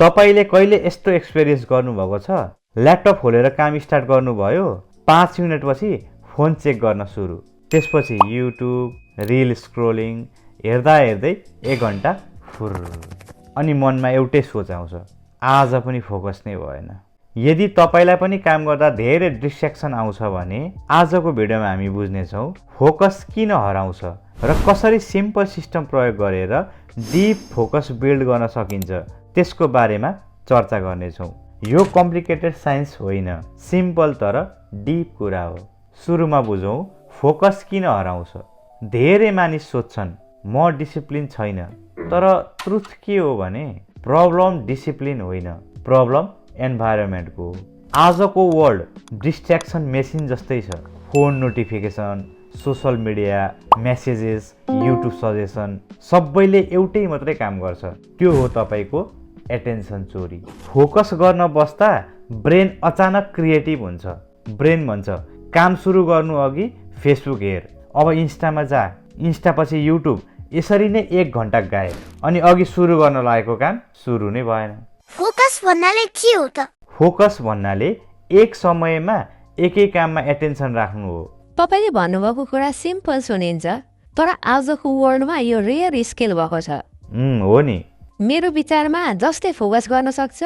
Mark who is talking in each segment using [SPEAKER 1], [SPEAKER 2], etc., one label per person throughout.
[SPEAKER 1] तपाईले कहिले यस्तो एक्सपिरियन्स गर्नुभएको छ? ल्यापटप खोलेर काम स्टार्ट गर्नुभयो, 5 मिनेटपछि फोन चेक गर्न सुरु, त्यसपछि युट्युब रिल स्क्रोलिङ हेर्दा हेर्दै 1 घण्टा फुर, अनि मनमा एउटै सोच आउँछ, आज पनि फोकस नै भएन। यदि तपाईलाई पनि काम गर्दा धेरै डिस्ट्र्याक्सन आउँछ भने आजको भिडियोमा हामी बुझ्नेछौँ फोकस किन हराउँछ र कसरी सिम्पल सिस्टम प्रयोग गरेर डिप फोकस बिल्ड गर्न सकिन्छ त्यसको बारेमा चर्चा गर्नेछौँ। यो कम्प्लिकेटेड साइन्स होइन, सिम्पल तर डिप कुरा हो। सुरुमा बुझौँ फोकस किन हराउँछ। धेरै मानिस सोध्छन् म डिसिप्लिन छैन, तर ट्रुथ के हो भने प्रब्लम डिसिप्लिन होइन, प्रब्लम एन्भाइरोमेन्टको। आजको वर्ल्ड डिस्ट्र्याक्सन मेसिन जस्तै छ। Phone notification, social media, messages, YouTube suggestion सबैले एउटै मात्रै काम गर्छ, त्यो हो तपाईको एटेन्सन चोरी। फोकस गर्न बस्दा ब्रेन अचानक क्रिएटिभ हुन्छ। ब्रेन भन्छ काम सुरु गर्नु अघि फेसबुक हेर, अब इन्स्टामा जा, इन्स्टापछि युट्युब, यसरी नै 1 घण्टा गायब, अनि अघि सुरु गर्न लागेको काम सुरु नै भएन।
[SPEAKER 2] फोकस भन्नाले के हो त?
[SPEAKER 1] फोकस भन्नाले एक समयमा एकै काममा एटेन्सन राख्नु हो।
[SPEAKER 3] तपाईले भन्नुभएको कुरा सिम्पल सुनिन्छ, तर आजको वर्ल्डमा यो रेयर स्केल भएको छ।
[SPEAKER 1] हो नि।
[SPEAKER 3] मेरो विचारमा जसले फोकस गर्न सक्छ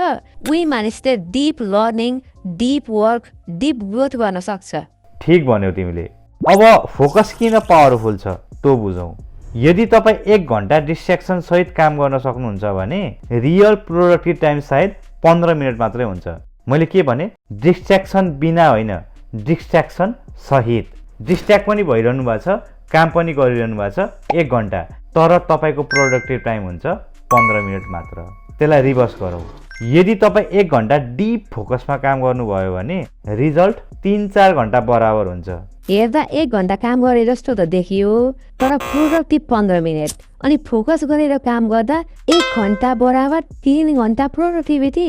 [SPEAKER 3] उही मानिसले deep learning, deep work, deep growth गर्न सक्छ।
[SPEAKER 1] ठीक भन्यौ तिमीले। अब फोकस किन पावरफुल छ त्यो बुझौँ। यदि तपाईँ 1 घण्टा डिस्ट्र्याक्सन सहित काम गर्न सक्नुहुन्छ भने रियल प्रोडक्टिभ टाइम सायद 15 मिनट मात्रै हुन्छ। मैले के भने? डिस्ट्र्याक्सन बिना होइन, डिस्ट्र्याक्सन सहित। डिस्ट्र्याक्ट पनि भइरहनु भएको छ, काम पनि गरिरहनु भएको छ 1 घण्टा, तर तपाईँको प्रोडक्टिभ टाइम हुन्छ 15 मिनट मात्र। त्यसलाई रिभर्स गरौँ। यदि तपाईँ 1 घण्टा डिप फोकसमा काम गर्नुभयो भने रिजल्ट 3-4 घण्टा बराबर हुन्छ।
[SPEAKER 3] हेर्दा 1 घण्टा काम गरे जस्तो त देखियो, तर प्रोडक्टिभ 15 मिनट, अनि फोकस गरेर काम गर्दा 1 घण्टा बराबर 3 घण्टा प्रोडक्टिभिटी।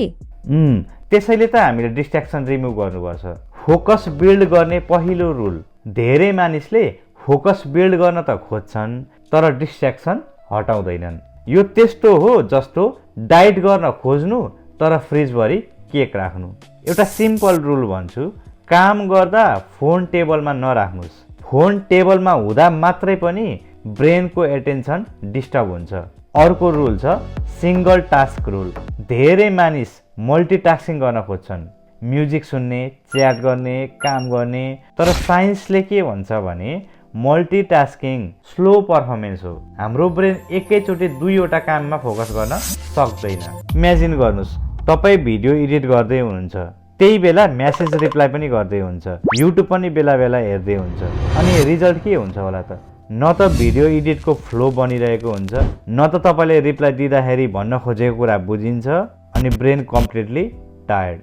[SPEAKER 1] त्यसैले त हामीले डिस्ट्र्याक्सन रिमुभ गर्नुपर्छ। फोकस बिल्ड गर्ने पहिलो रुल। धेरै मानिसले फोकस बिल्ड गर्न त खोज्छन्, तर डिस्ट्र्याक्सन हटाउँदैनन्। यो त्यस्तो हो जस्तो डाइट गर्न खोज्नु तर फ्रिजभरि केक राख्नु। एउटा सिम्पल रुल भन्छु, काम गर्दा फोन टेबलमा नराख्नुहोस्। फोन टेबलमा हुँदा मात्रै पनि ब्रेनको एटेन्सन डिस्टर्ब हुन्छ। अर्को रुल छ सिङ्गल टास्क रुल। धेरै मानिस मल्टिटास्किङ गर्न खोज्छन्, म्युजिक सुन्ने, च्याट गर्ने, काम गर्ने, तर साइन्सले के भन्छ भने मल्टिटास्किङ स्लो पर्फर्मेन्स हो। हाम्रो ब्रेन एकैचोटि 2वटा काममा फोकस गर्न सक्दैन। इमेजिन गर्नुहोस् तपाईँ भिडियो एडिट गर्दै हुनुहुन्छ, त्यही बेला मेसेज रिप्लाई पनि गर्दै हुन्छ, युट्युब पनि बेला बेला हेर्दै हुन्छ, अनि रिजल्ट के हुन्छ होला त? न त भिडियो एडिटको फ्लो बनिरहेको हुन्छ, न त तपाईँले रिप्लाई दिँदाखेरि भन्न खोजेको कुरा बुझिन्छ, अनि brain completely tired.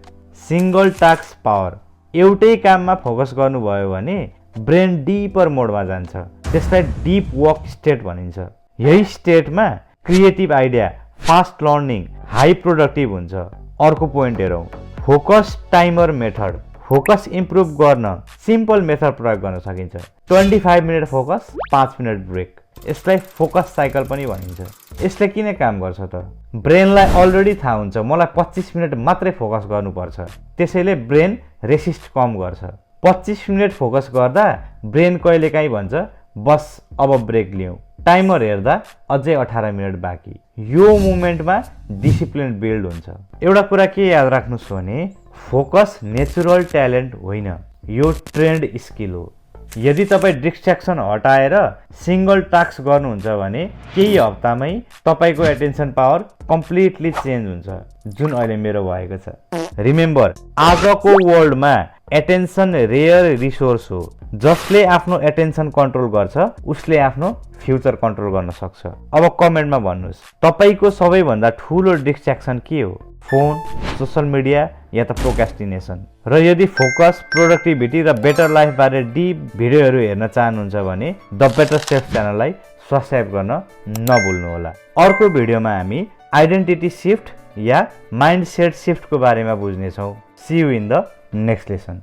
[SPEAKER 1] Single task power. एउटै काममा फोकस गर्नुभयो भने ब्रेन डिपर मोडमा जान्छ, त्यसलाई डिप वर्क स्टेट भनिन्छ। यही स्टेटमा creative idea, fast learning, high productive हुन्छ। अर्को पोइन्ट हेरौँ, focus timer method. Focus improve गर्न सिम्पल मेथड प्रयोग गर्न सकिन्छ। 25 मिनट फोकस, 5 मिनट ब्रेक। यसलाई फोकस साइकल पनि भनिन्छ। यसले किन काम गर्छ त? ब्रेनलाई अलरेडी थाहा हुन्छ मलाई 25 मिनट मात्रै फोकस गर्नुपर्छ, त्यसैले ब्रेन रेसिस्ट कम गर्छ। 25 मिनट फोकस गर्दा ब्रेन कहिलेकाहीँ भन्छ बस अब ब्रेक लिउँ। टाइमर हेर्दा अझै 18 मिनट बाँकी। यो मोमेन्टमा डिसिप्लिन बिल्ड हुन्छ। एउटा कुरा के याद राख्नुहोस् भने फोकस नेचुरल ट्यालेन्ट होइन, यो ट्रेन्ड स्किल हो। यदि तपाईँ डिस्ट्र्याक्सन हटाएर सिङ्गल टास्क गर्नुहुन्छ भने केही हप्तामै तपाईँको एटेन्सन पावर कम्प्लिटली चेन्ज हुन्छ, जुन अहिले मेरो भएको छ। रिमेम्बर, आजको वर्ल्डमा एटेन्सन रेयर रिसोर्स हो। जसले आफ्नो एटेन्सन कन्ट्रोल गर्छ उसले आफ्नो फ्युचर कन्ट्रोल गर्न सक्छ। अब कमेन्टमा भन्नुहोस् तपाईँको सबैभन्दा ठुलो डिस्ट्र्याक्सन के हो? फोन, सोसल मिडिया या त प्रोक्रास्टिनेसन? र यदि फोकस, प्रोडक्टिभिटी र बेटर लाइफ बारे डिप भिडियोहरू हेर्न चाहनुहुन्छ भने द बेटर सेल्फ च्यानललाई सब्सक्राइब गर्न नभुल्नुहोला। अर्को भिडियोमा हामी आइडेन्टिटी शिफ्ट या माइन्डसेट शिफ्टको बारेमा बुझ्नेछौँ। See you in the next lesson.